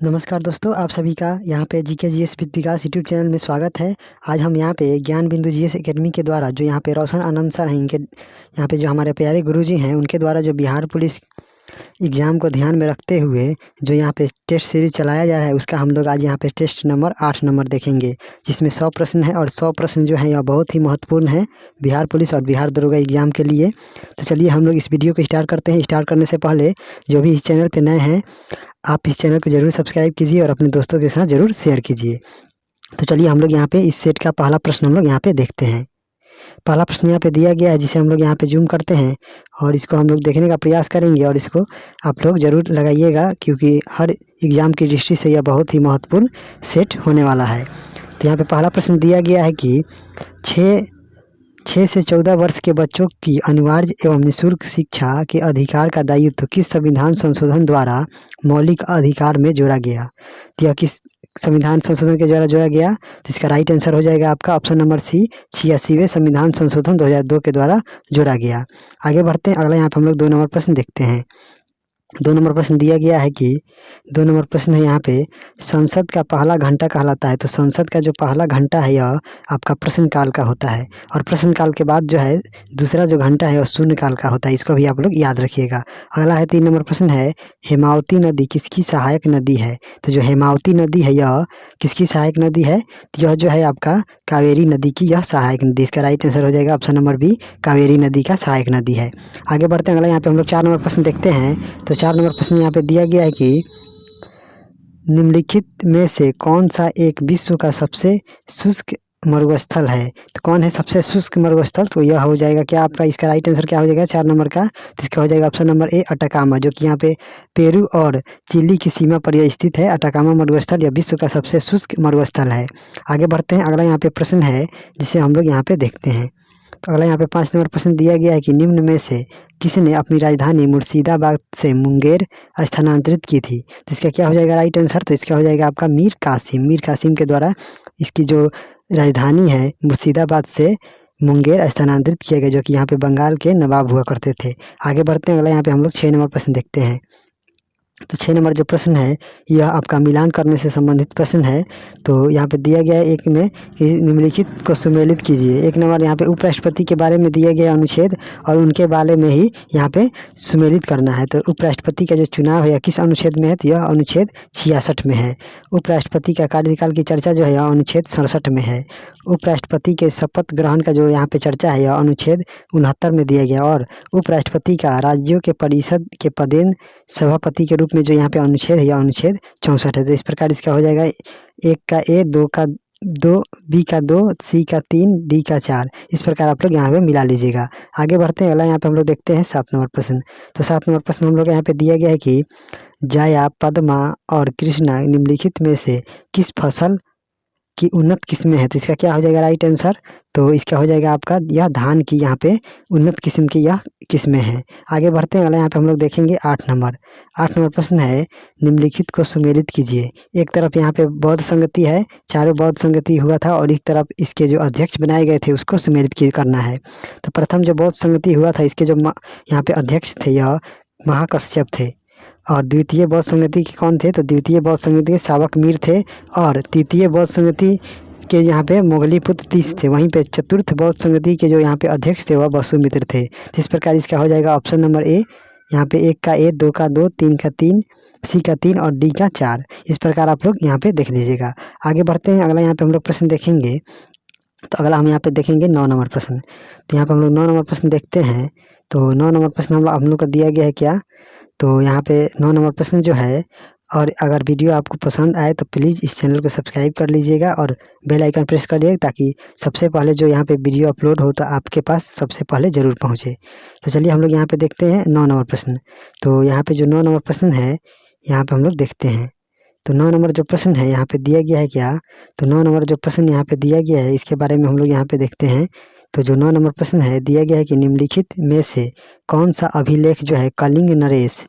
नमस्कार दोस्तों, आप सभी का यहाँ पे GK GS with Vikas YouTube channel में स्वागत है। आज हम यहाँ पे ज्ञान बिंदु जीएस एकेडमी के द्वारा जो यहाँ पे रोशन आनंद सर हैं, इनके यहाँ पे जो हमारे प्यारे गुरुजी हैं, उनके द्वारा जो बिहार पुलिस एग्ज़ाम को ध्यान में रखते हुए जो यहाँ पे टेस्ट सीरीज चलाया जा रहा है, उसका हम लोग आज यहाँ पे टेस्ट नंबर 8 नंबर देखेंगे, जिसमें 100 प्रश्न है और 100 प्रश्न जो है यह बहुत ही महत्वपूर्ण है बिहार पुलिस और बिहार दरोगा एग्ज़ाम के लिए। तो चलिए हम लोग इस वीडियो को स्टार्ट करते हैं। स्टार्ट करने से पहले जो भी इस चैनल पर नए हैं, आप इस चैनल को ज़रूर सब्सक्राइब कीजिए और अपने दोस्तों के साथ ज़रूर शेयर कीजिए। तो चलिए हम लोग यहाँ पे इस सेट का पहला प्रश्न हम लोग यहाँ पे देखते हैं। पहला प्रश्न यहाँ पे दिया गया है, जिसे हम लोग यहाँ पे जूम करते हैं और इसको हम लोग देखने का प्रयास करेंगे और इसको आप लोग ज़रूर लगाइएगा, क्योंकि हर एग्ज़ाम की दृष्टि से यह बहुत ही महत्वपूर्ण सेट होने वाला है। तो यहाँ पे पहला प्रश्न दिया गया है कि 6 से 14 वर्ष के बच्चों की अनिवार्य एवं निःशुल्क शिक्षा के अधिकार का दायित्व किस संविधान संशोधन द्वारा मौलिक अधिकार में जोड़ा गया? तो यह किस संविधान संशोधन के द्वारा जोड़ा गया? तो इसका राइट आंसर हो जाएगा आपका ऑप्शन नंबर सी, 86वें संविधान संशोधन 2002 के द्वारा जोड़ा गया। आगे बढ़ते हैं, अगला यहाँ पे हम लोग 2 नंबर प्रश्न देखते हैं। 2 नंबर प्रश्न दिया गया है कि 2 नंबर प्रश्न है यहाँ पे, संसद का पहला घंटा कहलाता है। तो संसद का जो पहला घंटा है यह आपका प्रश्नकाल का होता है, और प्रश्नकाल के बाद जो है दूसरा जो घंटा है वह शून्यकाल का होता है। इसको भी आप लोग याद रखिएगा। अगला है 3 नंबर प्रश्न है, हेमावती नदी किसकी सहायक नदी है? तो जो हेमावती नदी है यह किसकी सहायक नदी है? तो यह जो है आपका कावेरी नदी की यह सहायक नदी। इसका राइट आंसर हो जाएगा ऑप्शन नंबर बी, कावेरी नदी का सहायक नदी है। आगे बढ़ते हैं, अगला यहाँ पे हम लोग 4 नंबर प्रश्न देखते हैं। तो 4 नंबर प्रश्न यहाँ पे दिया गया है कि निम्नलिखित में से कौन सा एक विश्व का सबसे शुष्क मरुस्थल है? तो कौन है सबसे शुष्क मरुस्थल? तो यह हो जाएगा क्या आपका, इसका राइट आंसर क्या हो जाएगा 4 नंबर का? तो इसका हो जाएगा ऑप्शन नंबर ए, अटाकामा, जो कि यहाँ पे पेरू और चिली की सीमा पर यह स्थित है। अटाकामा मरुस्थल यह विश्व का सबसे शुष्क मरुस्थल है। आगे बढ़ते हैं, अगला यहाँ पे प्रश्न है जिसे हम लोग यहाँ पे देखते हैं। तो अगला यहाँ पे 5 नंबर प्रश्न दिया गया है कि निम्न में से किसने अपनी राजधानी मुर्शिदाबाद से मुंगेर स्थानांतरित की थी? तो इसका क्या हो जाएगा राइट आंसर? तो इसका हो जाएगा आपका मीर कासिम। मीर कासिम के द्वारा इसकी जो राजधानी है मुर्शिदाबाद से मुंगेर स्थानांतरित किया गया, जो कि यहाँ पे बंगाल के नवाब हुआ करते थे। आगे बढ़ते हैं, अगला यहाँ पे हम लोग 6 नंबर प्रश्न देखते हैं। तो 6 नंबर जो प्रश्न है यह आपका मिलान करने से संबंधित प्रश्न है। तो यहाँ पे दिया गया है एक में कि निम्नलिखित को सुमेलित कीजिए। 1 नंबर यहाँ पे उपराष्ट्रपति के बारे में दिया गया अनुच्छेद और उनके बारे में ही यहाँ पे सुमेलित करना है। तो उपराष्ट्रपति का जो चुनाव है किस अनुच्छेद में है? तो यह अनुच्छेद 66 में है। उपराष्ट्रपति का कार्यकाल की चर्चा जो है यह अनुच्छेद 67 में है। उपराष्ट्रपति के शपथ ग्रहण का जो यहाँ पे चर्चा है यह अनुच्छेद 69 में दिया गया, और उपराष्ट्रपति का राज्यों के परिषद के पदेन सभापति के रूप में जो यहाँ पे अनुच्छेद है यह अनुच्छेद 64 है। तो इस प्रकार इसका हो जाएगा 1 का ए, 2 का 2, बी का 2, सी का 3, डी का 4। इस प्रकार आप लोग यहाँ पे मिला लीजिएगा। आगे बढ़ते हैं, अगला यहाँ पे हम लोग देखते हैं 7 नंबर प्रश्न। तो 7 नंबर प्रश्न हम लोग यहाँ पे दिया गया है कि जया, पद्मा और कृष्णा निम्नलिखित में से किस फसल की उन्नत किस्में हैं? तो इसका क्या हो जाएगा राइट आंसर? तो इसका हो जाएगा आपका यह धान की यहाँ पे उन्नत किस्म की यह किस्में हैं। आगे बढ़ते हैं, अगला यहाँ पे हम लोग देखेंगे 8 नंबर। 8 नंबर प्रश्न है, निम्नलिखित को सुमेलित कीजिए। एक तरफ यहाँ पे बौद्ध संगति है, चारों बौद्ध संगति हुआ था, और एक तरफ इसके जो अध्यक्ष बनाए गए थे उसको सुमेलित करना है। तो प्रथम जो बौद्ध संगति हुआ था, इसके जो यहाँ पे अध्यक्ष थे यह महाकश्यप थे, और द्वितीय बौद्ध संगति के कौन थे? तो द्वितीय बौद्ध संगति के सावक मीर थे, और तृतीय बौद्ध संगति के यहाँ पे मोगलीपुत्र तीस थे। वहीं पे चतुर्थ बौद्ध संगति के जो यहाँ पे अध्यक्ष थे वह वसुमित्र थे। तो इस प्रकार इसका हो जाएगा ऑप्शन नंबर ए, यहाँ पे 1 का ए, 2 का 2, 3 का 3, सी का 3 और डी का 4। इस प्रकार आप लोग यहाँ पे देख लीजिएगा। आगे बढ़ते हैं, अगला यहाँ पे हम लोग प्रश्न देखेंगे। तो अगला हम यहाँ पे देखेंगे 9 नंबर प्रश्न। तो यहाँ पे हम लोग 9 नंबर प्रश्न देखते हैं। तो 9 नंबर प्रश्न हम लोग को दिया गया है क्या? तो यहाँ पे 9 नंबर प्रश्न जो है, और अगर वीडियो आपको पसंद आए तो प्लीज़ इस चैनल को सब्सक्राइब कर लीजिएगा और बेल आइकन प्रेस कर लीजिएगा, ताकि सबसे पहले जो यहाँ पे वीडियो अपलोड हो तो आपके पास सबसे पहले ज़रूर पहुँचे। तो चलिए हम लोग यहाँ पे देखते हैं 9 नंबर प्रश्न। तो यहाँ पे जो 9 नंबर प्रश्न है यहाँ पे हम लोग देखते हैं। तो 9 नंबर जो प्रश्न है यहाँ पे दिया गया है क्या? तो 9 नंबर जो प्रश्न यहाँ पे दिया गया है इसके बारे में हम लोग यहाँ पे देखते हैं। तो जो 9 नंबर प्रश्न है दिया गया है कि निम्नलिखित में से कौन सा अभिलेख जो है कलिंग नरेश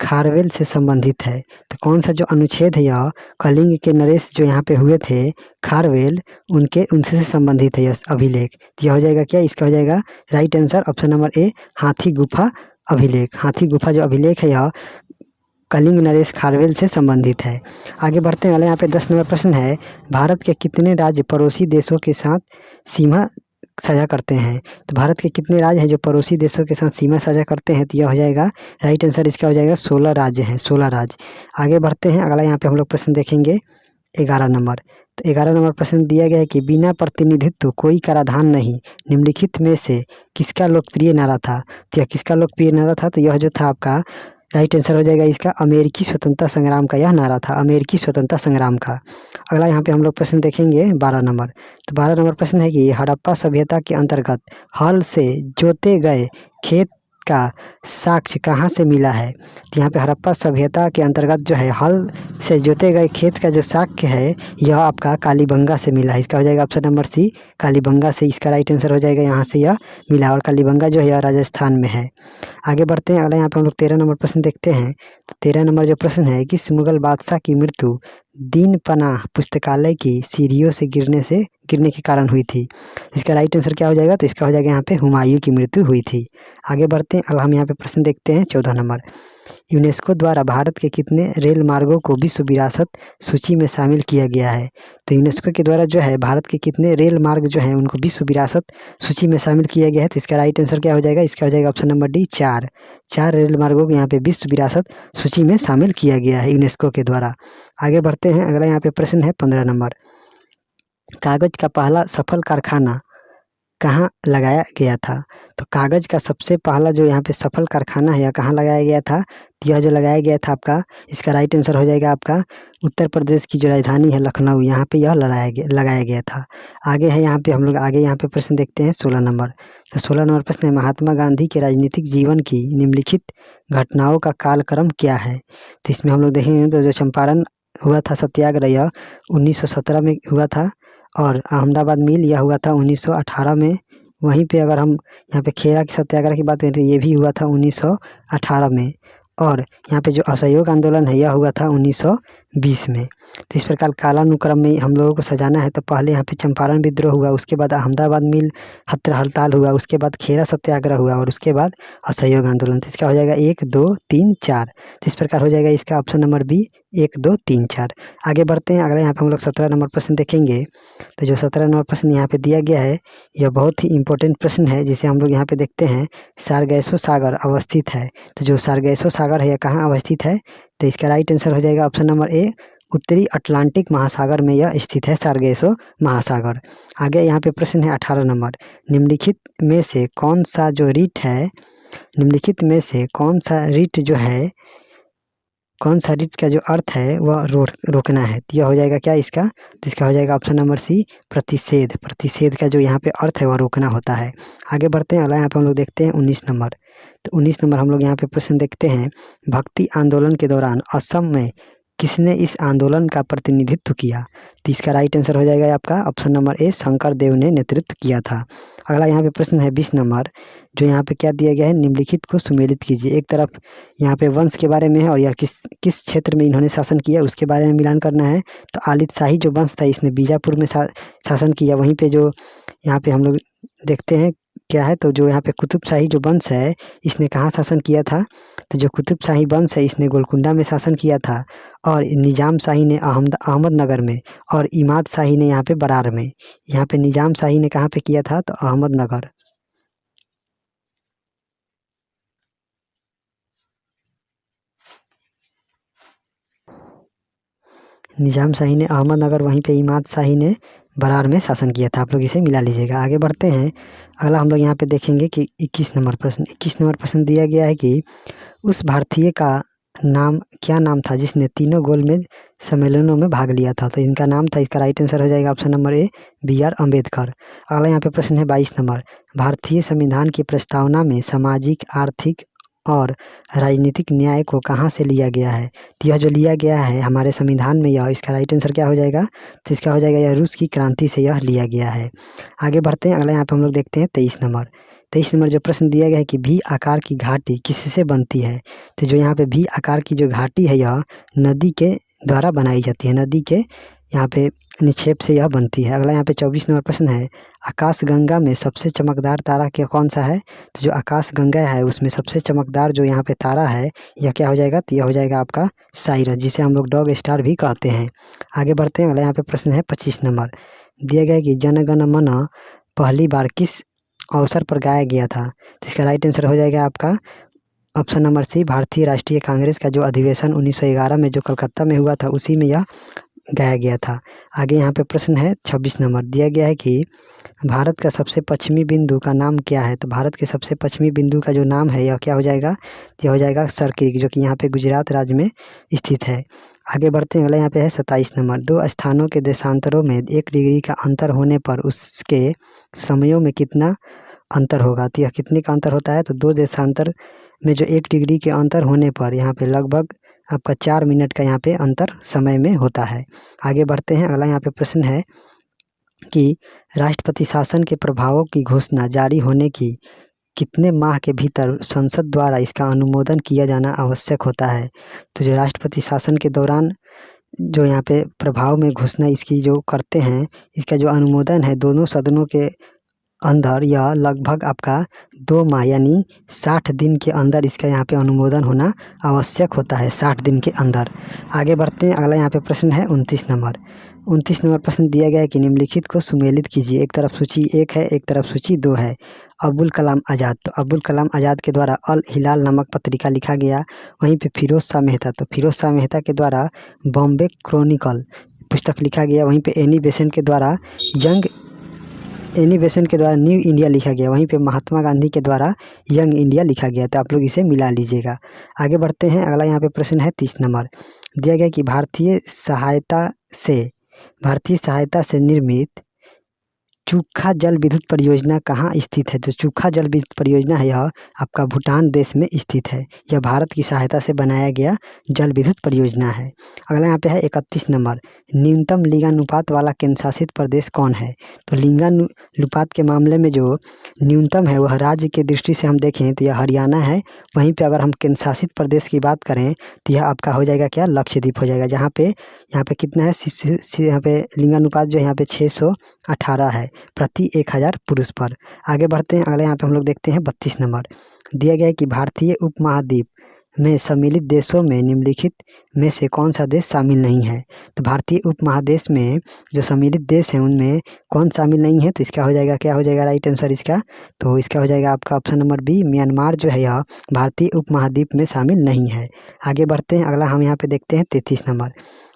खारवेल से संबंधित है? तो कौन सा जो अनुच्छेद है यह कलिंग के नरेश जो यहाँ पे हुए थे खारवेल, उनसे संबंधित है यह अभिलेख। तो यह हो जाएगा क्या? इसका हो जाएगा राइट आंसर ऑप्शन नंबर ए, हाथी गुफा अभिलेख। हाथी गुफा जो अभिलेख है यह कलिंग नरेश खारवेल से संबंधित है। आगे बढ़ते हैं, अगला यहाँ पे 10 नंबर प्रश्न है, भारत के कितने राज्य पड़ोसी देशों के साथ सीमा साझा करते हैं? तो भारत के कितने राज्य हैं जो पड़ोसी देशों के साथ सीमा साझा करते हैं? तो यह हो जाएगा राइट आंसर, इसका हो जाएगा 16 राज्य हैं, 16 राज्य। आगे बढ़ते हैं, अगला यहाँ पे हम लोग प्रश्न देखेंगे 11 नंबर। तो 11 नंबर प्रश्न दिया गया है कि बिना प्रतिनिधित्व कोई कराधान नहीं, निम्नलिखित में से किसका लोकप्रिय नारा था? तो यह किसका लोकप्रिय नारा था? तो यह जो था आपका राइट आंसर हो जाएगा इसका अमेरिकी स्वतंत्रता संग्राम का यह नारा था, अमेरिकी स्वतंत्रता संग्राम का। अगला यहाँ पे हम लोग प्रश्न देखेंगे 12 नंबर। तो 12 नंबर प्रश्न है कि हड़प्पा सभ्यता के अंतर्गत हल से जोते गए खेत का साक्ष्य कहाँ से मिला है? तो यहाँ पे हड़प्पा सभ्यता के अंतर्गत जो है हल से जोते गए खेत का जो साक्ष्य है यह आपका कालीबंगा से मिला है। इसका हो जाएगा ऑप्शन नंबर सी, कालीबंगा से इसका राइट आंसर हो जाएगा, यहाँ से यह मिला, और कालीबंगा जो है यह राजस्थान में है। आगे बढ़ते हैं, अगला यहाँ पे हम लोग 13 नंबर प्रश्न देखते हैं। तो 13 नंबर जो प्रश्न है, किस मुगल बादशाह की मृत्यु दीन पनाह पुस्तकालय की सीढ़ियों से गिरने के कारण हुई थी? इसका राइट आंसर क्या हो जाएगा? तो इसका हो जाएगा यहाँ पे हुमायूं की मृत्यु हुई थी। आगे बढ़ते हैं, हम यहाँ पे प्रश्न देखते हैं 14 नंबर। यूनेस्को द्वारा भारत के कितने रेल मार्गों को विश्व विरासत सूची में शामिल किया गया है? तो यूनेस्को के द्वारा जो है भारत के कितने रेल मार्ग जो हैं उनको विश्व विरासत सूची में शामिल किया गया है? तो इसका राइट आंसर क्या हो जाएगा? इसका हो जाएगा ऑप्शन नंबर डी, 4 रेल मार्गों को यहाँ पे विश्व विरासत सूची में शामिल किया गया है यूनेस्को के द्वारा। आगे बढ़ते हैं, अगला यहाँ पे प्रश्न है 15 नंबर। कागज का पहला सफल कारखाना कहाँ लगाया गया था? तो कागज का सबसे पहला जो यहाँ पे सफल कारखाना है यह कहाँ लगाया गया था? तो यह जो लगाया गया था आपका, इसका राइट आंसर हो जाएगा आपका उत्तर प्रदेश की जो राजधानी है लखनऊ, यहाँ पे यह लगाया गया था। आगे है यहाँ पे हम लोग यहाँ पे प्रश्न देखते हैं 16 नंबर। तो 16 नंबर प्रश्न है, महात्मा गांधी के राजनीतिक जीवन की निम्नलिखित घटनाओं का कालक्रम क्या है? तो इसमें हम लोग देखेंगे तो जो चंपारण हुआ था सत्याग्रह यह 1917 में हुआ था, और अहमदाबाद मिल यह हुआ था 1918 में। वहीं पे अगर हम यहाँ पे खेड़ा के सत्याग्रह की बात करें तो ये भी हुआ था 1918 में, और यहाँ पे जो असहयोग आंदोलन है यह हुआ था 1920 में। तो इस प्रकार कालानुक्रम में हम लोगों को सजाना है। तो पहले यहाँ पे चंपारण विद्रोह हुआ, उसके बाद अहमदाबाद मिल हड़ताल हुआ, उसके बाद खेड़ा सत्याग्रह हुआ, और उसके बाद असहयोग आंदोलन। तो इसका हो जाएगा 1 2 3 4। तो इस प्रकार हो जाएगा इसका ऑप्शन नंबर बी, 1 2 3 4। आगे बढ़ते हैं, अगला यहाँ पे हम लोग 17 नंबर प्रश्न देखेंगे। तो जो 17 नंबर प्रश्न यहाँ पे दिया गया है यह बहुत ही इंपॉर्टेंट प्रश्न है, जिसे हम लोग यहाँ पे देखते हैं सारगैसो सागर अवस्थित है। तो जो सारगैसो सागर है यह कहाँ अवस्थित है? तो इसका राइट आंसर हो जाएगा ऑप्शन नंबर ए, उत्तरी अटलांटिक महासागर में यह स्थित है सारगैसो महासागर। आगे यहाँ पे प्रश्न है 18 नंबर। निम्नलिखित में से कौन सा जो रीट है, निम्नलिखित में से कौन सा रीट जो है, कौन सा रीट का जो अर्थ है वह रोकना है? तो यह हो जाएगा क्या इसका? तो इसका हो जाएगा ऑप्शन नंबर सी, प्रतिषेध। प्रतिषेध का जो यहाँ पे अर्थ है वह रोकना होता है। आगे बढ़ते हैं, अगला यहाँ पे हम लोग देखते हैं 19 नंबर। तो 19 नंबर हम लोग यहाँ पे प्रश्न देखते हैं, भक्ति आंदोलन के दौरान असम में किसने इस आंदोलन का प्रतिनिधित्व किया? तो इसका राइट आंसर हो जाएगा आपका ऑप्शन नंबर ए, शंकर देव ने नेतृत्व किया था। अगला यहाँ पे प्रश्न है 20 नंबर, जो यहाँ पे क्या दिया गया है, निम्नलिखित को सुमेलित कीजिए। एक तरफ यहाँ पे वंश के बारे में है और यह किस क्षेत्र में इन्होंने शासन किया उसके बारे में मिलान करना है। तो आलिद शाही जो वंश था इसने बीजापुर में शासन किया। वहीं पे जो यहाँ पे हम लोग देखते हैं क्या है, तो जो यहाँ पे कुतुब शाही जो वंश है इसने कहाँ शासन किया था? तो जो कुतुब शाही वंश है इसने गोलकुंडा में शासन किया था, और निजाम शाही ने अहमदनगर में, और इमाद शाही ने यहाँ पे बरार में। यहाँ पे निजाम शाही ने कहाँ पे किया था? तो अहमदनगर। निजाम शाही ने अहमदनगर, वहीं पे इमाद शाही ने बरार में शासन किया था। आप लोग इसे मिला लीजिएगा। आगे बढ़ते हैं, अगला हम लोग यहाँ पे देखेंगे कि 21 नंबर प्रश्न। 21 नंबर प्रश्न दिया गया है कि उस भारतीय का नाम क्या नाम था जिसने तीनों गोलमेज सम्मेलनों में भाग लिया था? तो इनका नाम था, इसका राइट आंसर हो जाएगा ऑप्शन नंबर ए, BR अम्बेडकर। अगला यहाँ पे प्रश्न है 22 नंबर। भारतीय संविधान की प्रस्तावना में सामाजिक, आर्थिक और राजनीतिक न्याय को कहाँ से लिया गया है? तो यह जो लिया गया है हमारे संविधान में, यह इसका राइट आंसर क्या हो जाएगा? तो इसका हो जाएगा यह रूस की क्रांति से यह लिया गया है। आगे बढ़ते हैं, अगला यहाँ पे हम लोग देखते हैं 23 नंबर। 23 नंबर जो प्रश्न दिया गया है कि भी आकार की घाटी किससे बनती है? तो जो यहाँ पे भी आकार की जो घाटी है यह नदी के द्वारा बनाई जाती है, नदी के यहाँ पे निक्षेप से यह बनती है। अगला यहाँ पे 24 नंबर प्रश्न है, आकाशगंगा में सबसे चमकदार तारा क्या कौन सा है? तो जो आकाशगंगा है उसमें सबसे चमकदार जो यहाँ पे तारा है यह क्या हो जाएगा? तो यह हो जाएगा आपका साइरस, जिसे हम लोग डॉग स्टार भी कहते हैं। आगे बढ़ते हैं। अगला यहाँ पे प्रश्न है 25 नंबर, दिया गया कि जन गण मन पहली बार किस अवसर पर गाया गया था? तो इसका राइट आंसर हो जाएगा आपका ऑप्शन नंबर सी, भारतीय राष्ट्रीय कांग्रेस का जो अधिवेशन 1911 में जो कलकत्ता में हुआ था उसी में यह गाया गया था। आगे यहाँ पे प्रश्न है 26 नंबर, दिया गया है कि भारत का सबसे पश्चिमी बिंदु का नाम क्या है? तो भारत के सबसे पश्चिमी बिंदु का जो नाम है यह क्या हो जाएगा? यह हो जाएगा सरक्रिक, जो कि यहाँ पे गुजरात राज्य में स्थित है। आगे बढ़ते हैं। अगला यहाँ पे है 27 नंबर, दो स्थानों के देशांतरों में 1 डिग्री का अंतर होने पर उसके समयों में कितना अंतर होगा? तो यह कितने का अंतर होता है? तो दो देशांतर में जो 1 डिग्री के अंतर होने पर यहाँ पे लगभग आपका 4 मिनट का यहाँ पे अंतर समय में होता है। आगे बढ़ते हैं। अगला यहाँ पे प्रश्न है कि राष्ट्रपति शासन के प्रभावों की घोषणा जारी होने की कितने माह के भीतर संसद द्वारा इसका अनुमोदन किया जाना आवश्यक होता है? तो जो राष्ट्रपति शासन के दौरान जो यहाँ पे प्रभाव में घोषणा इसकी जो करते हैं, इसका जो अनुमोदन है दोनों सदनों के अंदर, यह लगभग आपका 2 माह यानी 60 दिन के अंदर इसका यहाँ पे अनुमोदन होना आवश्यक होता है, 60 दिन के अंदर। आगे बढ़ते हैं। अगला यहाँ पे प्रश्न है 29 नंबर। 29 नंबर प्रश्न दिया गया है कि निम्नलिखित को सुमेलित कीजिए। एक तरफ सूची 1 है, एक तरफ सूची 2 है। अब्दुल कलाम आज़ाद, तो अब्दुल कलाम आज़ाद के द्वारा अल हिलाल नामक पत्रिका लिखा गया। वहीं पे फिरोज शाह मेहता, तो फिरोज शाह मेहता के द्वारा बॉम्बे क्रॉनिकल पुस्तक लिखा गया। वहीं पे एनी बेसेंट के द्वारा न्यू इंडिया लिखा गया। वहीं पे महात्मा गांधी के द्वारा यंग इंडिया लिखा गया। तो आप लोग इसे मिला लीजिएगा। आगे बढ़ते हैं। अगला यहाँ पे प्रश्न है 30 नंबर, दिया गया कि भारतीय सहायता से निर्मित चूखा जल विद्युत परियोजना कहाँ स्थित है? जो चूखा जल विद्युत परियोजना है यह आपका भूटान देश में स्थित है। यह भारत की सहायता से बनाया गया जल विद्युत परियोजना है। अगला यहाँ पे है 31 नंबर, न्यूनतम लिंगानुपात वाला केंद्र शासित प्रदेश कौन है? तो लिंगानुपात के मामले में जो न्यूनतम है वह राज्य की दृष्टि से हम देखें तो यह हरियाणा है। वहीं पर अगर हम केंद्र शासित प्रदेश की बात करें तो यह आपका हो जाएगा क्या? लक्षद्वीप हो जाएगा, जहाँ पे कितना है यहाँ पे लिंगानुपात जो है यहाँ पे 618 है प्रति 1000 पुरुष पर। आगे बढ़ते हैं। अगले यहाँ पे हम लोग देखते हैं 32 नंबर, दिया गया है कि भारतीय उपमहाद्वीप में सम्मिलित देशों में निम्नलिखित में से कौन सा देश शामिल नहीं है? तो भारतीय उपमहादेश में जो सम्मिलित देश हैं उनमें कौन शामिल नहीं है? तो इसका हो जाएगा क्या हो जाएगा राइट आंसर इसका? तो इसका हो जाएगा आपका ऑप्शन नंबर बी, म्यांमार जो है यह भारतीय उपमहाद्वीप में शामिल नहीं है। आगे बढ़ते हैं। अगला हम यहाँ पे देखते हैं 33 नंबर।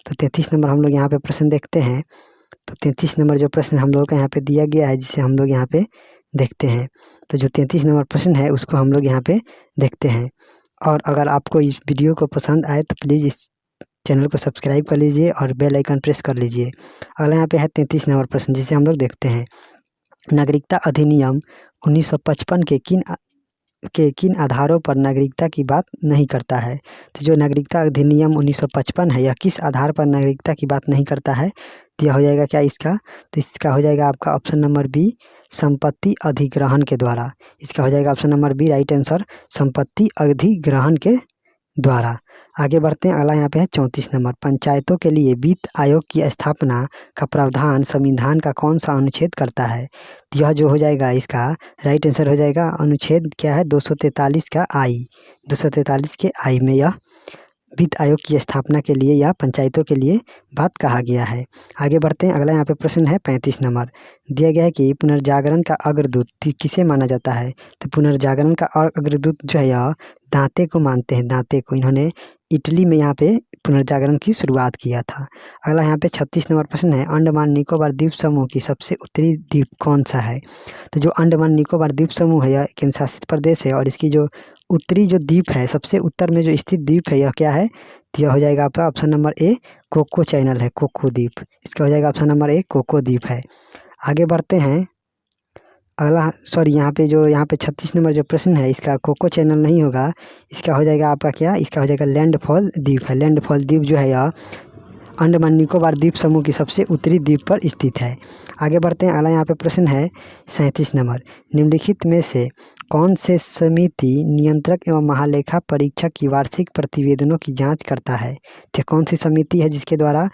तो 33 नंबर हम लोग यहाँ पे प्रश्न देखते हैं। तो 33 नंबर जो प्रश्न हम लोग का यहाँ पे दिया गया है जिसे हम लोग यहाँ पे देखते हैं। तो जो 33 नंबर प्रश्न है उसको हम लोग यहाँ पे देखते हैं। और अगर आपको इस वीडियो को पसंद आए तो प्लीज़ इस चैनल को सब्सक्राइब कर लीजिए और बेल आइकन प्रेस कर लीजिए। अगला यहाँ पे है 33 नंबर प्रश्न जिसे हम लोग देखते हैं। नागरिकता अधिनियम 1955 के किन आधारों पर नागरिकता की बात नहीं करता है? तो जो नागरिकता अधिनियम 1955 है यह किस आधार पर नागरिकता की बात नहीं करता है? तो यह हो जाएगा क्या इसका? तो इसका हो जाएगा आपका ऑप्शन नंबर बी, संपत्ति अधिग्रहण के द्वारा। इसका हो जाएगा option number B right answer, संपत्ति अधिग्रहण के द्वारा। आगे बढ़ते हैं। अगला यहाँ पे है 34 नंबर, पंचायतों के लिए वित्त आयोग की स्थापना का प्रावधान संविधान का कौन सा अनुच्छेद करता है? तो यह जो हो जाएगा इसका राइट आंसर हो जाएगा अनुच्छेद क्या है? 243 का आई, 243 के आई में यह वित्त आयोग की स्थापना के लिए या पंचायतों के लिए बात कहा गया है। आगे बढ़ते हैं। अगला यहाँ पे प्रश्न है 35 नंबर, दिया गया है कि पुनर्जागरण का अग्रदूत किसे माना जाता है? तो पुनर्जागरण का अग्रदूत जो है यह दांते को मानते हैं। दांते को इन्होंने इटली में यहाँ पे पुनर्जागरण की शुरुआत किया था। अगला यहाँ पे 36 नंबर प्रश्न है, अंडमान निकोबार द्वीप समूह की सबसे उत्तरी द्वीप कौन सा है? तो जो अंडमान निकोबार द्वीप समूह है यह केंद्र शासित प्रदेश है और इसकी जो उत्तरी जो द्वीप है, सबसे उत्तर में जो स्थित द्वीप है यह क्या है? तो यह हो जाएगा आपका option number A, Coco channel है, कोको द्वीप। इसका हो जाएगा ऑप्शन नंबर ए, कोको द्वीप है। आगे बढ़ते हैं। अगला यहाँ पे 36 नंबर जो प्रश्न है इसका कोको चैनल नहीं होगा, इसका हो जाएगा आपका क्या? इसका हो जाएगा लैंडफॉल द्वीप है। लैंडफॉल द्वीप जो है यह अंडमान निकोबार द्वीप समूह की सबसे उत्तरी द्वीप पर स्थित है। आगे बढ़ते हैं, अगला यहाँ पे प्रश्न है 37 नंबर। निम्नलिखित में से कौन से समिति नियंत्रक एवं महालेखा परीक्षक की वार्षिक प्रतिवेदनों की जांच करता है? तो कौन सी समिति है जिसके द्वारा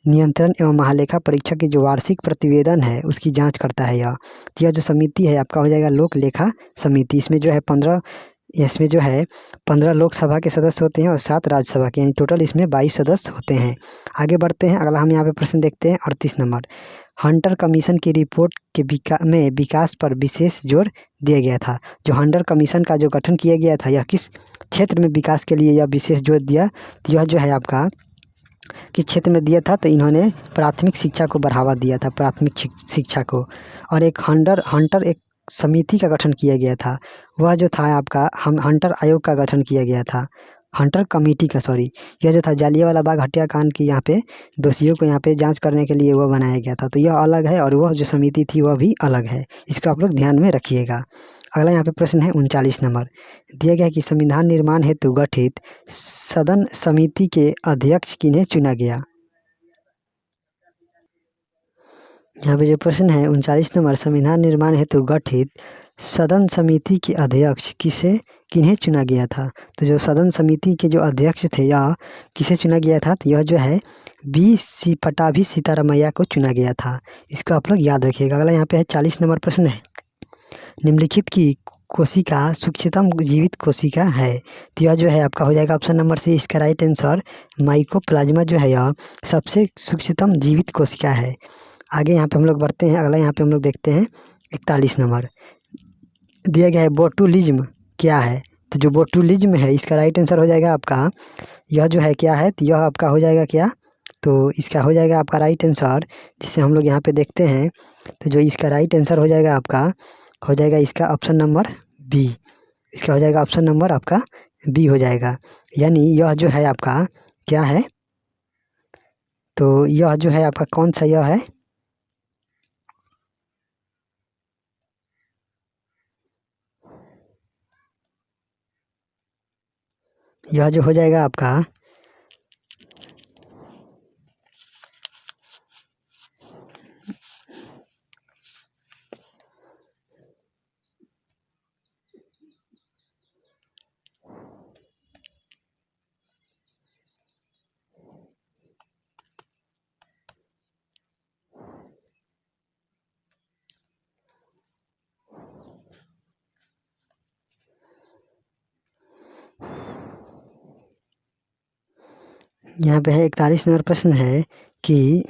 नियंत्रण एवं महालेखा परीक्षक की जो वार्षिक प्रतिवेदन है उसकी जांच करता है? यह जो समिति है आपका हो जाएगा लोक लेखा समिति। इसमें जो है 15 लोकसभा के सदस्य होते हैं और 7 राज्यसभा के, यानी टोटल इसमें 22 सदस्य होते हैं। आगे बढ़ते हैं, अगला हम यहाँ पे प्रश्न देखते हैं 38 नंबर। हंटर कमीशन की रिपोर्ट के विकास पर विशेष जोर दिया गया था। जो हंटर कमीशन का जो गठन किया गया था, यह किस क्षेत्र में विकास के लिए यह विशेष जोर दिया? तो यह जो है आपका किस क्षेत्र में दिया था? तो इन्होंने प्राथमिक शिक्षा को बढ़ावा दिया था, प्राथमिक शिक्षा को। और एक हंटर एक समिति का गठन किया गया था, वह जो था आपका हंटर आयोग का गठन किया गया था, हंटर कमेटी का, सॉरी। यह जो था जालियांवाला बाग हत्याकांड की यहाँ पे दोषियों को यहाँ पे जांच करने के लिए वह बनाया गया था। तो यह अलग है और वह जो समिति थी वह भी अलग है, इसको आप लोग ध्यान में रखिएगा। अगला यहाँ पे प्रश्न है 39 नंबर। दिया गया कि संविधान निर्माण हेतु गठित सदन समिति के अध्यक्ष किन्हें चुना गया? यहाँ पे जो प्रश्न है 39 नंबर, संविधान निर्माण हेतु गठित सदन समिति के अध्यक्ष किन्हें चुना गया था? तो जो सदन समिति के जो अध्यक्ष थे या किसे चुना गया था? तो यह जो है पटाभी सीतारामैया को चुना गया था। इसको आप लोग याद रखिएगा। अगला यहाँ पे है 40 नंबर प्रश्न है, निम्नलिखित की कोशिका सूक्ष्मतम जीवित कोशिका है? तो यह जो है आपका हो जाएगा ऑप्शन नंबर सी, इसका राइट आंसर माइकोप्लाज्मा जो है यह सबसे सूक्ष्मतम जीवित कोशिका है। आगे यहाँ पे हम लोग बढ़ते हैं, अगला यहाँ पे हम लोग देखते हैं 41 नंबर। दिया गया है बोटुलिज्म क्या है? तो जो बोटुलिज्म है इसका राइट आंसर हो जाएगा आपका, यह जो है क्या है? तो यह आपका हो जाएगा क्या? तो इसका हो जाएगा आपका राइट आंसर, जिसे हम लोग यहाँ पे देखते हैं। तो जो इसका राइट आंसर हो जाएगा आपका, हो जाएगा इसका ऑप्शन नंबर बी। इसका हो जाएगा ऑप्शन नंबर आपका बी हो जाएगा, यानी यह जो है आपका क्या है? तो यह जो है आपका कौन सा यह है? यह जो हो जाएगा आपका यहाँ पे है 41 नंबर प्रश्न है कि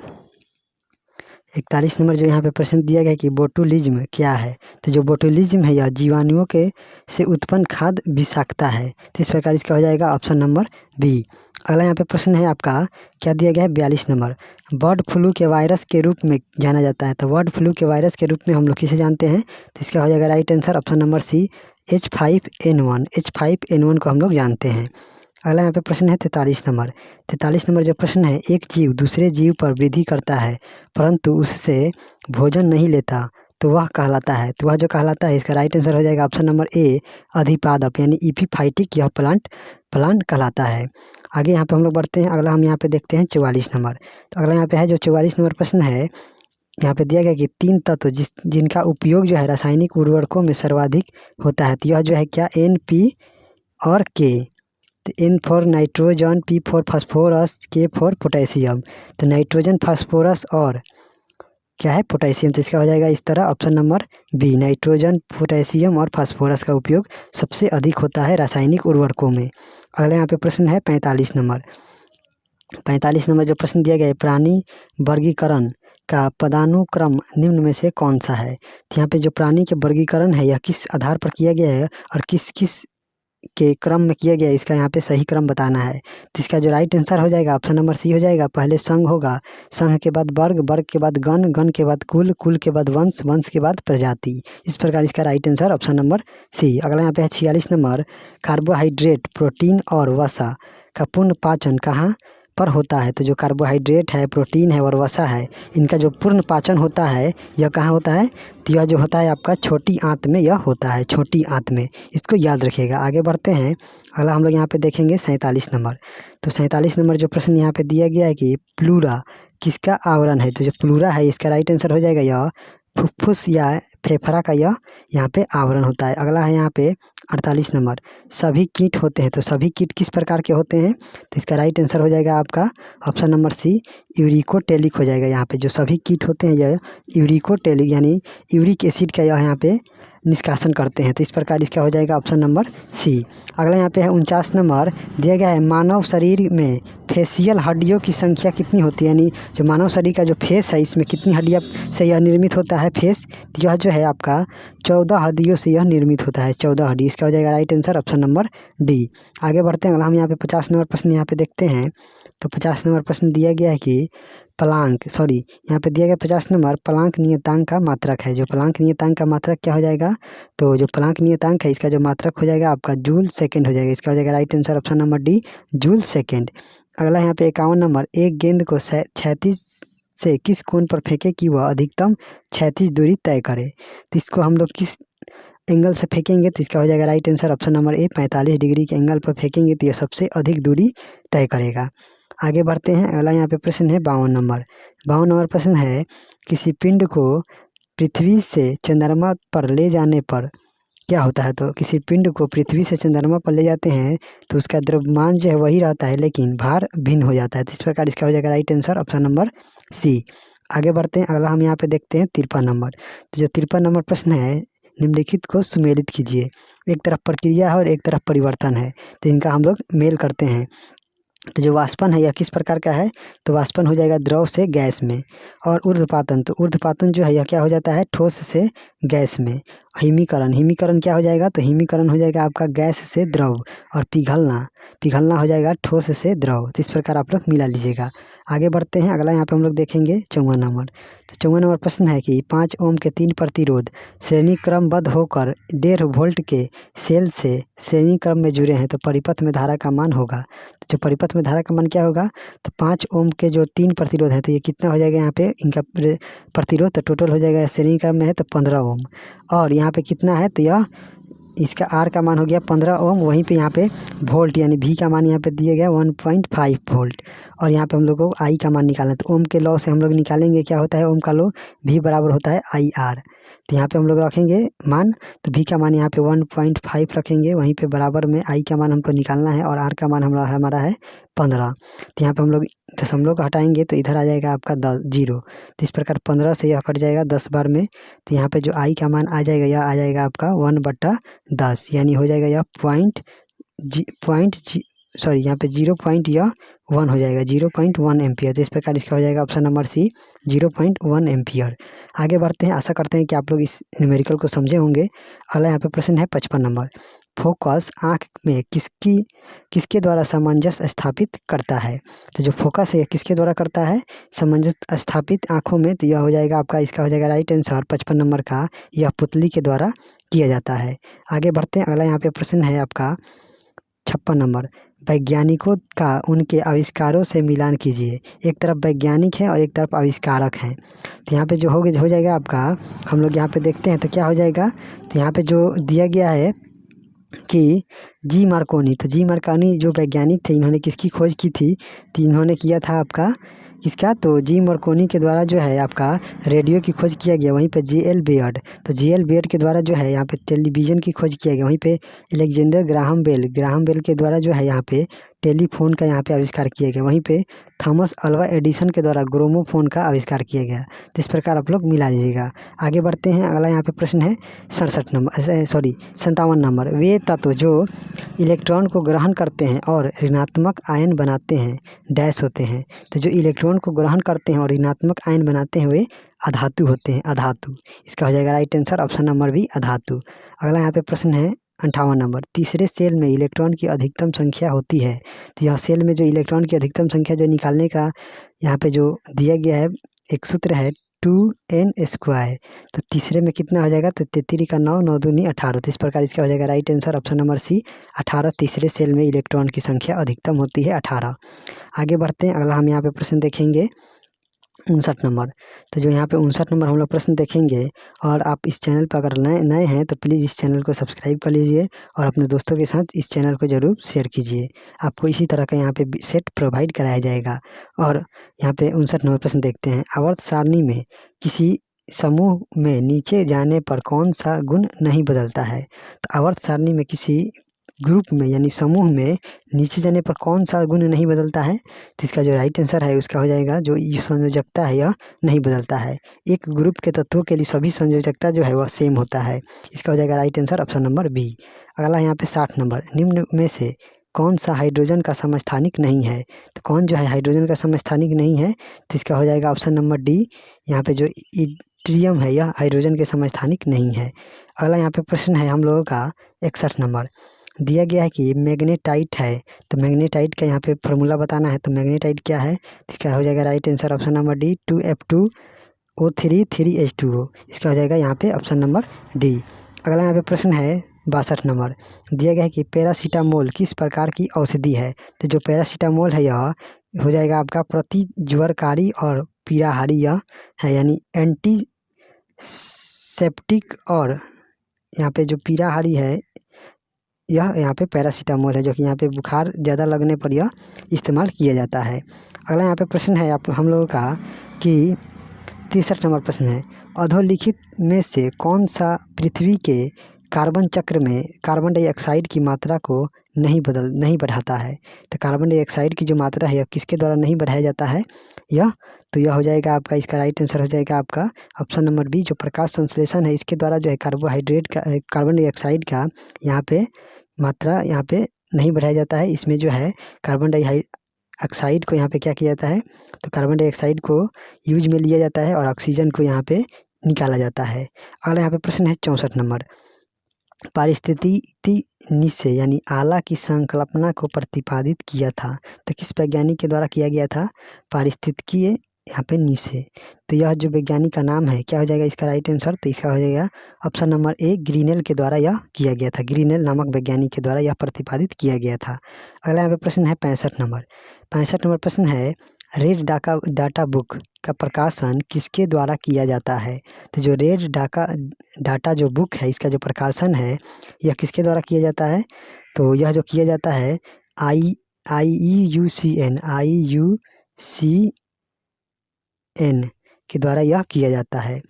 41 नंबर जो यहाँ पे प्रश्न दिया गया है कि बोटुलिज्म क्या है? तो जो बोटुलिज्म है यह जीवाणुओं के से उत्पन्न खाद्य विषाक्तता है। तो इस प्रकार इसका हो जाएगा ऑप्शन नंबर बी। अगला यहाँ पे प्रश्न है आपका क्या दिया गया है 42 नंबर। बर्ड फ्लू के वायरस के रूप में जाना जाता है। तो बर्ड फ्लू के वायरस के रूप में हम लोग किसे जानते हैं? तो इसका हो जाएगा right answer option number C, H5N1। H5N1 को हम लोग जानते हैं। अगला यहाँ पे प्रश्न है 43 नंबर। 43 नंबर जो प्रश्न है, एक जीव दूसरे जीव पर वृद्धि करता है परंतु उससे भोजन नहीं लेता तो वह कहलाता है? तो वह जो कहलाता है, इसका राइट आंसर हो जाएगा ऑप्शन नंबर ए, अधिपादप, यानी इपीफाइटिक यह प्लांट कहलाता है। आगे यहाँ पे हम लोग बढ़ते हैं, अगला हम यहाँ पे देखते हैं 44 नंबर। तो अगला यहाँ पे है जो 44 नंबर प्रश्न है, यहाँ पे दिया गया कि 3 तत्व जिनका उपयोग जो है रासायनिक उर्वरकों में सर्वाधिक होता है। तो यह जो है क्या? NP और K। तो N for nitrogen, P for phosphorus, K for potassium. तो नाइट्रोजन, फास्फोरस और क्या है? पोटेशियम। तो इसका हो जाएगा इस तरह option number B, nitrogen, potassium और फास्फोरस का उपयोग सबसे अधिक होता है रासायनिक उर्वरकों में। अगला यहाँ पे प्रश्न है 45 नंबर। 45 नंबर जो प्रश्न दिया गया है, प्राणी वर्गीकरण का पदानुक्रम निम्न में से कौन सा है? तो यहाँ पे जो प्राणी के वर्गीकरण है यह किस आधार पर किया गया है और किस किस के क्रम में किया गया है, इसका यहाँ पे सही क्रम बताना है। तो इसका जो राइट आंसर हो जाएगा ऑप्शन नंबर सी हो जाएगा। पहले संघ होगा, संघ के बाद वर्ग, वर्ग के बाद गण, गण के बाद कुल, कुल के बाद वंश, वंश के बाद प्रजाति। इस प्रकार इसका right answer option number C. अगला यहाँ पे है 46 नंबर। कार्बोहाइड्रेट, प्रोटीन और वसा का पूर्ण पाचन कहाँ पर होता है। तो जो कार्बोहाइड्रेट है, प्रोटीन है और वसा है, इनका जो पूर्ण पाचन होता है यह कहाँ होता है? तो यह जो होता है आपका छोटी आंत में, यह होता है छोटी आंत में। इसको याद रखिएगा। आगे बढ़ते हैं, अगला हम लोग यहाँ पे देखेंगे 47 नंबर। तो 47 नंबर जो प्रश्न यहाँ पे दिया गया है कि प्लूरा किसका आवरण है? तो जो प्लूरा है इसका राइट आंसर हो जाएगा यह फुफ्फुस या फेफड़ा का यह यहाँ पे आवरण होता है। अगला है यहाँ पे 48 नंबर, सभी कीट होते हैं। तो सभी कीट किस प्रकार के होते हैं? तो इसका राइट आंसर हो जाएगा आपका ऑप्शन नंबर सी, यूरिकोटेलिक हो जाएगा। यहाँ पे जो सभी कीट होते हैं यह यूरिकोटेलिक यानी यूरिक एसिड का यह यहाँ पे निष्कासन करते हैं। तो इस प्रकार इसका हो जाएगा ऑप्शन नंबर सी। अगला यहाँ पे है 49 नंबर, दिया गया है मानव शरीर में फेशियल हड्डियों की संख्या कितनी होती है? यानी जो मानव शरीर का जो फेस है इसमें कितनी हड्डियाँ से यह निर्मित होता है फेस? तो यह जो है आपका 14 हड्डियों से यह निर्मित होता है, 14 हड्डी। इसका हो जाएगा right answer option number D. आगे बढ़ते हैं, अगला हम यहाँ पे 50 नंबर प्रश्न यहाँ पे देखते हैं। तो 50 नंबर प्रश्न दिया गया है कि यहाँ पे दिया गया 50 नंबर प्लांक नियतांक का मात्रक है। जो प्लांक नियतांक का मात्रक क्या हो जाएगा? तो जो प्लांक नियतांक है इसका जो मात्रक हो जाएगा आपका जूल सेकंड हो जाएगा। इसका हो जाएगा right answer option number D, joule second. अगला यहाँ पे 51 नंबर, एक गेंद को क्षैतिज से किस कोण पर फेंके कि वह अधिकतम क्षैतिज दूरी तय करे? तो इसको हम लोग किस एंगल से फेंकेंगे? तो इसका हो जाएगा राइट आंसर ऑप्शन नंबर ए, 45 डिग्री के एंगल पर फेंकेंगे तो यह सबसे अधिक दूरी तय करेगा। आगे बढ़ते हैं, अगला यहाँ पे प्रश्न है 52 नंबर। 52 नंबर प्रश्न है, किसी पिंड को पृथ्वी से चंद्रमा पर ले जाने पर क्या होता है? तो किसी पिंड को पृथ्वी से चंद्रमा पर ले जाते हैं तो उसका द्रव्यमान जो है वही रहता है लेकिन भार भिन्न हो जाता है। तो इस प्रकार इसका हो जाएगा right answer option number C. आगे बढ़ते हैं, अगला हम यहाँ पे देखते हैं 53 नंबर। तो जो 53 नंबर प्रश्न है, निम्नलिखित को सुमेलित कीजिए। एक तरफ प्रक्रिया है और एक तरफ परिवर्तन है, तो इनका हम लोग मेल करते हैं। तो जो वाष्पन है यह किस प्रकार का है? तो वाष्पन हो जाएगा द्रव से गैस में। और ऊर्ध्वपातन, तो ऊर्ध्वपातन जो है यह क्या हो जाता है? ठोस से गैस में। हिमीकरण क्या हो जाएगा? तो हिमीकरण हो जाएगा आपका गैस से द्रव। और पिघलना हो जाएगा ठोस से द्रव। तो इस प्रकार आप लोग मिला लीजिएगा। आगे बढ़ते हैं, अगला यहाँ पे हम लोग देखेंगे 54 नंबर। तो 54 नंबर प्रश्न है कि 5 ओम के 3 प्रतिरोध श्रेणी क्रमबद्ध होकर 1.5 वोल्ट के सेल से श्रेणी क्रम में जुड़े हैं तो परिपथ में धारा का मान होगा। तो जो परिपथ में धारा का मान क्या होगा? तो 5 ओम के जो 3 प्रतिरोध है तो ये कितना हो जाएगा यहाँ पे इनका प्रतिरोध? तो टोटल हो जाएगा श्रेणी क्रम में है तो 15 ओम। और यहाँ पे कितना है? तो यह इसका आर का मान हो गया 15 ओम। वहीं पे यहाँ पे वोल्ट यानी भी का मान यहाँ पे दिया गया 1.5 वोल्ट। और यहाँ पे हम लोग को आई का मान निकालना है। तो ओम के लॉ से हम लोग निकालेंगे, क्या होता है ओम का लॉ? भी बराबर होता है आई आर। तो यहाँ पे हम लोग रखेंगे मान, तो भी का मान यहाँ पे 1.5 रखेंगे, वहीं पे बराबर में आई का मान हमको निकालना है और आर का मान हमारा है 15। तो यहाँ पे हम लोग दशमलव को हटाएंगे तो इधर आ जाएगा आपका 0। तो इस प्रकार 15 से यह कट जाएगा 10 बार में। तो यहाँ पे जो आई का मान आ जाएगा यह आ जाएगा आपका 1/10 यानी हो जाएगा यह यहाँ पे 0.1 हो जाएगा, 0.1 एम्पियर। तो इस प्रकार इसका हो जाएगा ऑप्शन नंबर सी, 0.1 एम्पियर। आगे बढ़ते हैं, आशा करते हैं कि आप लोग इस न्यूमेरिकल को समझे होंगे। अगला यहाँ पे प्रश्न है 55 नंबर। फोकस आँख में किसके द्वारा सामंजस्य स्थापित करता है? तो जो फोकस है किसके द्वारा करता है? सामंजस्य स्थापित आँखों में। तो यह हो जाएगा आपका, इसका हो जाएगा राइट आंसर 55 नंबर का, यह पुतली के द्वारा किया जाता है। आगे बढ़ते हैं, अगला यहाँ पे प्रश्न है आपका 56 नंबर। वैज्ञानिकों का उनके आविष्कारों से मिलान कीजिए। एक तरफ वैज्ञानिक है और एक तरफ आविष्कारक हैं। तो यहाँ पे जो हो जाएगा आपका, हम लोग यहाँ पे देखते हैं तो क्या हो जाएगा? तो यहाँ पे जो दिया गया है कि जी मार्कोनी, तो जी मार्कोनी जो वैज्ञानिक थे इन्होंने किसकी खोज की थी? तो इन्होंने किया था आपका किसका? तो जी मार्कोनी के द्वारा जो है आपका रेडियो की खोज किया गया। वहीं पे J.L. बेयर्ड, तो J.L. बेयर्ड के द्वारा जो है यहाँ पे टेलीविज़न की खोज किया गया। वहीं पे अलेक्जेंडर ग्राहम बेल के द्वारा जो है यहाँ पे टेलीफोन का यहाँ पे आविष्कार किया गया। वहीं पे थॉमस अल्वा एडिसन के द्वारा ग्रामोफोन का आविष्कार किया गया। तो इस प्रकार आप लोग मिला लीजिएगा। आगे बढ़ते हैं, अगला यहाँ पे प्रश्न है 57 नंबर। वे तत्व जो इलेक्ट्रॉन को ग्रहण करते हैं और ऋणात्मक आयन बनाते हैं डैश होते हैं। तो जो इलेक्ट्रॉन को ग्रहण करते हैं और ऋणात्मक आयन बनाते हैं वे अधातु होते हैं, अधातु। इसका हो जाएगा right answer option number B, अधातु। अगला यहाँ पे प्रश्न है 58 नंबर। तीसरे सेल में इलेक्ट्रॉन की अधिकतम संख्या होती है। तो यह सेल में जो इलेक्ट्रॉन की अधिकतम संख्या जो निकालने का यहाँ पे जो दिया गया है एक सूत्र है 2n²। तो तीसरे में कितना हो जाएगा, तो 33 का 9, 9 दूनी 18। तो इस प्रकार इसका हो जाएगा right answer option number C 18। तीसरे सेल में इलेक्ट्रॉन की संख्या अधिकतम होती है 18। आगे बढ़ते हैं, अगला हम यहाँ पे प्रश्न देखेंगे 59 नंबर। तो जो यहाँ पे 59 नंबर हम लोग प्रश्न देखेंगे, और आप इस चैनल पर अगर नए नए हैं तो प्लीज़ इस चैनल को सब्सक्राइब कर लीजिए और अपने दोस्तों के साथ इस चैनल को ज़रूर शेयर कीजिए। आपको इसी तरह का यहाँ पे सेट प्रोवाइड कराया जाएगा। और यहाँ पे 59 नंबर प्रश्न देखते हैं, आवर्त सारणी में किसी समूह में नीचे जाने पर कौन सा गुण नहीं बदलता है। तो आवर्त सारणी में किसी ग्रुप में यानी समूह में नीचे जाने पर कौन सा गुण नहीं बदलता है, तो इसका जो राइट आंसर है उसका हो जाएगा जो संयोजकता है यह नहीं बदलता है। एक ग्रुप के तत्वों के लिए सभी संयोजकता जो है वह सेम होता है। इसका हो जाएगा right answer option number B. अगला यहाँ पे 60 नंबर, निम्न में से कौन सा हाइड्रोजन का समस्थानिक नहीं है। तो कौन जो है हाइड्रोजन का समस्थानिक नहीं है, तो इसका हो जाएगा ऑप्शन नंबर डी। यहाँ पे जो ट्रियम है यह हाइड्रोजन के समस्थानिक नहीं है। अगला यहाँ पे प्रश्न है हम लोगों का 61 नंबर, दिया गया है कि मैग्नेटाइट है। तो मैग्नेटाइट का यहाँ पे फॉर्मूला बताना है। तो मैग्नेटाइट क्या है, इसका हो जाएगा right answer option number D 2F2O3 3H2O। इसका हो जाएगा यहाँ पे ऑप्शन नंबर डी। अगला यहाँ पे प्रश्न है 62 नंबर, दिया गया है कि पैरासीटामोल किस प्रकार की औषधि है। तो जो पैरासीटामोल है यह हो जाएगा आपका प्रतिज्वरकारी और पीड़ाहारी यह है, यानी एंटीसेप्टिक। और यहाँ पे जो पीड़ाहारी है यह यहाँ पे पैरासीटामोल है, जो कि यहाँ पे बुखार ज़्यादा लगने पर यह इस्तेमाल किया जाता है। अगला यहाँ पे प्रश्न है आप हम लोगों का कि 63 नंबर प्रश्न है, अधोलिखित में से कौन सा पृथ्वी के कार्बन चक्र में कार्बन डाइऑक्साइड की मात्रा को नहीं बढ़ाता है। तो कार्बन डाइऑक्साइड की जो मात्रा है यह किसके द्वारा नहीं बढ़ाया जाता है यह, तो यह हो जाएगा आपका, इसका राइट आंसर हो जाएगा आपका ऑप्शन नंबर बी। जो प्रकाश संश्लेषण है इसके द्वारा जो है कार्बोहाइड्रेट का कार्बन डाइऑक्साइड का यहाँ पे मात्रा यहाँ पे नहीं बढ़ाया जाता है। इसमें जो है कार्बन डाइऑक्साइड को यहाँ पे क्या किया जाता है, तो कार्बन डाइऑक्साइड को यूज में लिया जाता है और ऑक्सीजन को यहाँ पे निकाला जाता है। अगला यहाँ पे प्रश्न है 64 नंबर, पारिस्थितिकी निश्चय यानी आला की संकल्पना को प्रतिपादित किया था। तो किस वैज्ञानिक के द्वारा किया गया था, पारिस्थितिकी यहाँ पे निश्चय। तो यह जो वैज्ञानिक का नाम है क्या हो जाएगा इसका राइट आंसर, तो इसका हो जाएगा ऑप्शन नंबर ए, ग्रीनेल के द्वारा यह किया गया था। ग्रीनेल नामक वैज्ञानिक के द्वारा यह प्रतिपादित किया गया था। अगला यहाँ पे प्रश्न है 65 नंबर। 65 नंबर प्रश्न है, रेड डाटा बुक का प्रकाशन किसके द्वारा किया जाता है। तो जो रेड डाटा जो बुक है इसका जो प्रकाशन है यह किसके द्वारा किया जाता है, तो यह जो किया जाता है IUCN के द्वारा यह किया जाता है,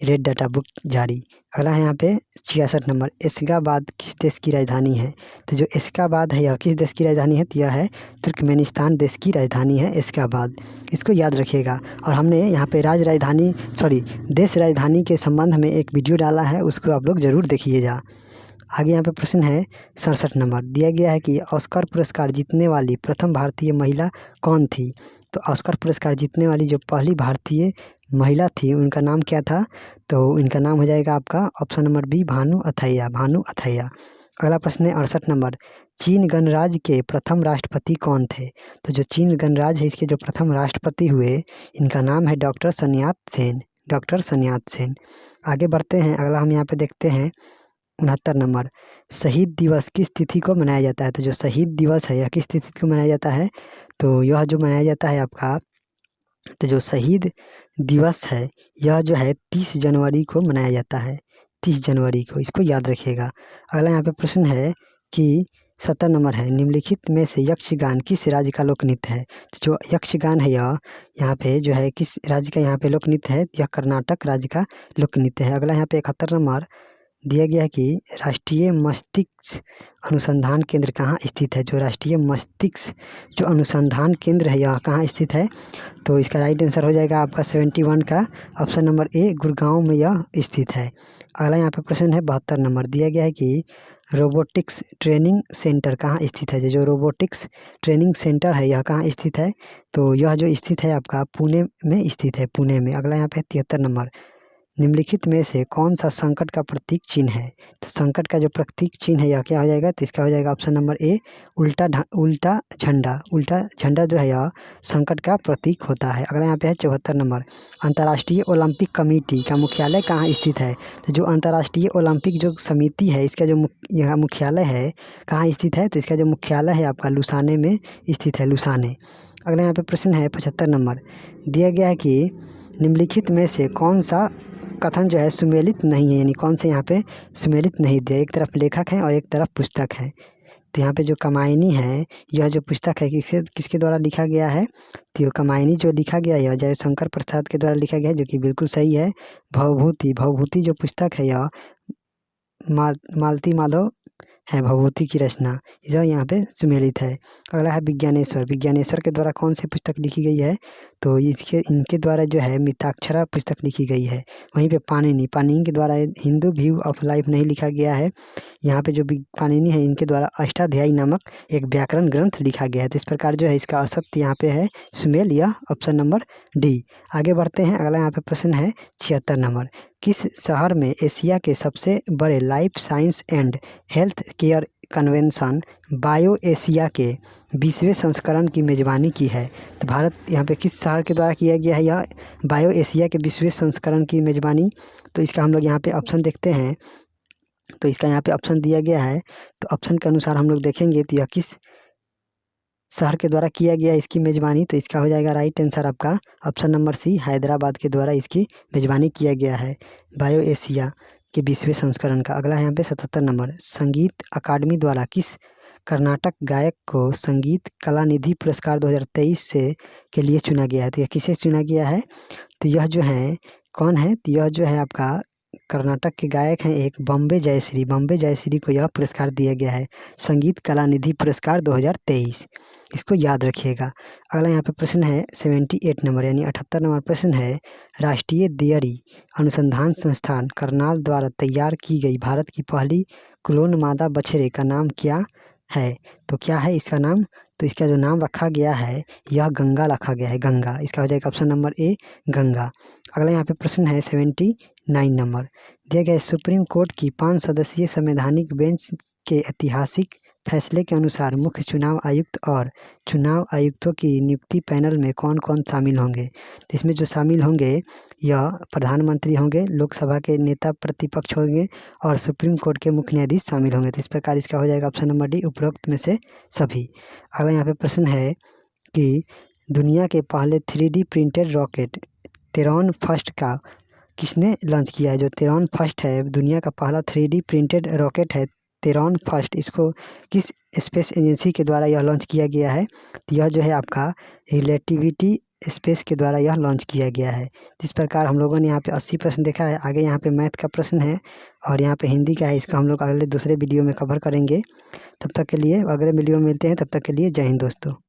रेड डाटा बुक जारी। अगला है यहाँ पे 66 नंबर, एशगाबाद किस देश की राजधानी है। तो जो एशगाबाद है यह किस देश की राजधानी है, तो यह है तुर्कमेनिस्तान देश की राजधानी है एशगाबाद। इसको याद रखिएगा। और हमने यहाँ पे देश राजधानी के संबंध में एक वीडियो डाला है, उसको आप लोग ज़रूर देखिएगा। आगे यहाँ पे प्रश्न है 67 नंबर, दिया गया है कि ऑस्कर पुरस्कार जीतने वाली प्रथम भारतीय महिला कौन थी। तो ऑस्कर पुरस्कार जीतने वाली जो पहली भारतीय महिला थी उनका नाम क्या था, तो इनका नाम हो जाएगा आपका option number B, Bhanu Athaiya. अगला प्रश्न है 68 नंबर, चीन गणराज्य के प्रथम राष्ट्रपति कौन थे। तो जो चीन गणराज्य है इसके जो प्रथम राष्ट्रपति हुए इनका नाम है डॉक्टर सन्यात सेन। आगे बढ़ते हैं, अगला हम यहाँ पे देखते हैं 69 नंबर, शहीद दिवस किस तिथि को मनाया जाता है। तो जो शहीद दिवस है यह किस तिथि को मनाया जाता है, तो यह जो मनाया जाता है आपका, तो जो शहीद दिवस है यह जो है 30 जनवरी को मनाया जाता है, 30 जनवरी को, इसको याद रखिएगा। अगला यहाँ पे प्रश्न है कि 70 नंबर है, निम्नलिखित में से यक्षगान किस राज्य का लोक नृत्य है। तो जो यक्षगान है यह यहाँ पे जो है किस राज्य का यहाँ पे लोक नृत्य है, यह कर्नाटक राज्य का लोक नृत्य है। अगला यहाँ पे 71 नंबर, दिया गया है कि राष्ट्रीय मस्तिष्क अनुसंधान केंद्र कहाँ स्थित है। जो राष्ट्रीय मस्तिष्क जो अनुसंधान केंद्र है यह कहाँ स्थित है, तो इसका राइट आंसर हो जाएगा आपका 71 का ऑप्शन नंबर ए, गुड़गांव में यह स्थित है। अगला यहाँ पे प्रश्न है 72 नंबर, दिया गया है कि रोबोटिक्स ट्रेनिंग सेंटर कहाँ स्थित है। जो रोबोटिक्स ट्रेनिंग सेंटर है यह कहाँ स्थित है, तो यह जो स्थित है आपका पुणे में स्थित है, पुणे में। अगला यहाँ पे 73 नंबर, निम्नलिखित में से कौन सा संकट का प्रतीक चिन्ह है? तो संकट का जो प्रतीक चिन्ह है यह क्या हो जाएगा? तो इसका हो जाएगा ऑप्शन नंबर ए उल्टा झंडा। उल्टा झंडा जो है यह संकट का प्रतीक होता है। अगला यहाँ पे है 74 नंबर, अंतर्राष्ट्रीय ओलंपिक कमेटी का मुख्यालय कहाँ स्थित है? तो जो अंतर्राष्ट्रीय ओलंपिक जो समिति है इसका जो यहाँ मुख्यालय है कहाँ स्थित है? तो इसका जो मुख्यालय है आपका लुसाने में स्थित है, लुसाने। अगला यहाँ पे प्रश्न है 75 नंबर, दिया गया है कि निम्नलिखित में से कौन सा कथन जो है सुमेलित नहीं है, यानी कौन से यहाँ पे सुमेलित नहीं दिया? एक तरफ लेखक है और एक तरफ पुस्तक है। तो यहाँ पे जो कामायनी है यह जो पुस्तक है किसके द्वारा लिखा गया है? तो यह कामायनी जो लिखा गया है जयशंकर प्रसाद के द्वारा लिखा गया है, जो कि बिल्कुल सही है। भवभूति जो पुस्तक है यह मालती माधव है, भवभूति की रचना जो यहाँ पे सुमेलित है। अगला है विज्ञानेश्वर के द्वारा कौन सी पुस्तक लिखी गई है? तो इनके द्वारा जो है मिताक्षरा पुस्तक लिखी गई है। वहीं पे पाणिनि के द्वारा हिंदू व्यू ऑफ लाइफ नहीं लिखा गया है। यहाँ पे जो पाणिनि है इनके द्वारा अष्टाध्यायी नामक एक व्याकरण ग्रंथ लिखा गया है। तो इस प्रकार जो है इसका असत्य यहाँ पे है सुमेल, यह ऑप्शन नंबर डी। आगे बढ़ते हैं। अगला यहाँ पे प्रश्न है 76 नंबर, किस शहर में एशिया के सबसे बड़े life science and health care convention bio Asia के 20वें संस्करण की मेज़बानी की है? तो भारत यहाँ पे किस शहर के द्वारा किया गया है यह बायो एशिया के 20वें संस्करण की मेज़बानी? तो इसका हम लोग यहाँ पे ऑप्शन देखते हैं। तो इसका यहाँ पे ऑप्शन दिया गया है, तो ऑप्शन के अनुसार हम लोग देखेंगे तो यह किस शहर के द्वारा किया गया इसकी मेज़बानी? तो इसका हो जाएगा राइट आंसर आपका ऑप्शन नंबर सी, हैदराबाद के द्वारा इसकी मेज़बानी किया गया है बायो एशिया के 20वें संस्करण का। अगला है यहाँ पे 77 नंबर, संगीत अकादमी द्वारा किस कर्नाटक गायक को संगीत कला निधि पुरस्कार 2023 से के लिए चुना गया है? तो यह किसे चुना गया है? तो यह जो है कौन है? तो यह जो है आपका कर्नाटक के गायक हैं एक बॉम्बे जयश्री को यह पुरस्कार दिया गया है, संगीत कला निधि पुरस्कार 2023। इसको याद रखिएगा। अगला यहाँ पे प्रश्न है 78 नंबर यानी 78 नंबर प्रश्न है, राष्ट्रीय डेयरी अनुसंधान संस्थान करनाल द्वारा तैयार की गई भारत की पहली क्लोन मादा बछड़े का नाम क्या है? तो क्या है इसका नाम? तो इसका जो नाम रखा गया है यह गंगा रखा गया है, गंगा। इसका हो जाएगा ऑप्शन नंबर ए गंगा। अगला यहाँ पे प्रश्न है 79 नंबर, दिया गया सुप्रीम कोर्ट की 5 सदस्यीय संवैधानिक बेंच के ऐतिहासिक फैसले के अनुसार मुख्य चुनाव आयुक्त और चुनाव आयुक्तों की नियुक्ति पैनल में कौन कौन शामिल होंगे? तो इसमें जो शामिल होंगे यह प्रधानमंत्री होंगे, लोकसभा के नेता प्रतिपक्ष होंगे और सुप्रीम कोर्ट के मुख्य न्यायाधीश शामिल होंगे। तो इस प्रकार इसका हो जाएगा ऑप्शन नंबर डी, उपरोक्त में से सभी। अगला यहाँ पे प्रश्न है कि दुनिया के पहले 3D प्रिंटेड रॉकेट तेरॉन फर्स्ट का किसने लॉन्च किया है? जो तेरॉन फर्स्ट है दुनिया का पहला 3D प्रिंटेड रॉकेट है तेरॉन फर्स्ट, इसको किस स्पेस एजेंसी के द्वारा यह लॉन्च किया गया है? तो यह जो है आपका रिलेटिविटी स्पेस के द्वारा यह लॉन्च किया गया है। इस प्रकार हम लोगों ने यहाँ पे 80 प्रश्न देखा है। आगे यहाँ पे मैथ का प्रश्न है और यहाँ पे हिंदी का है, इसको हम लोग अगले दूसरे वीडियो में कवर करेंगे। तब तक के लिए अगले वीडियो में मिलते हैं, तब तक के लिए जय हिंद दोस्तों।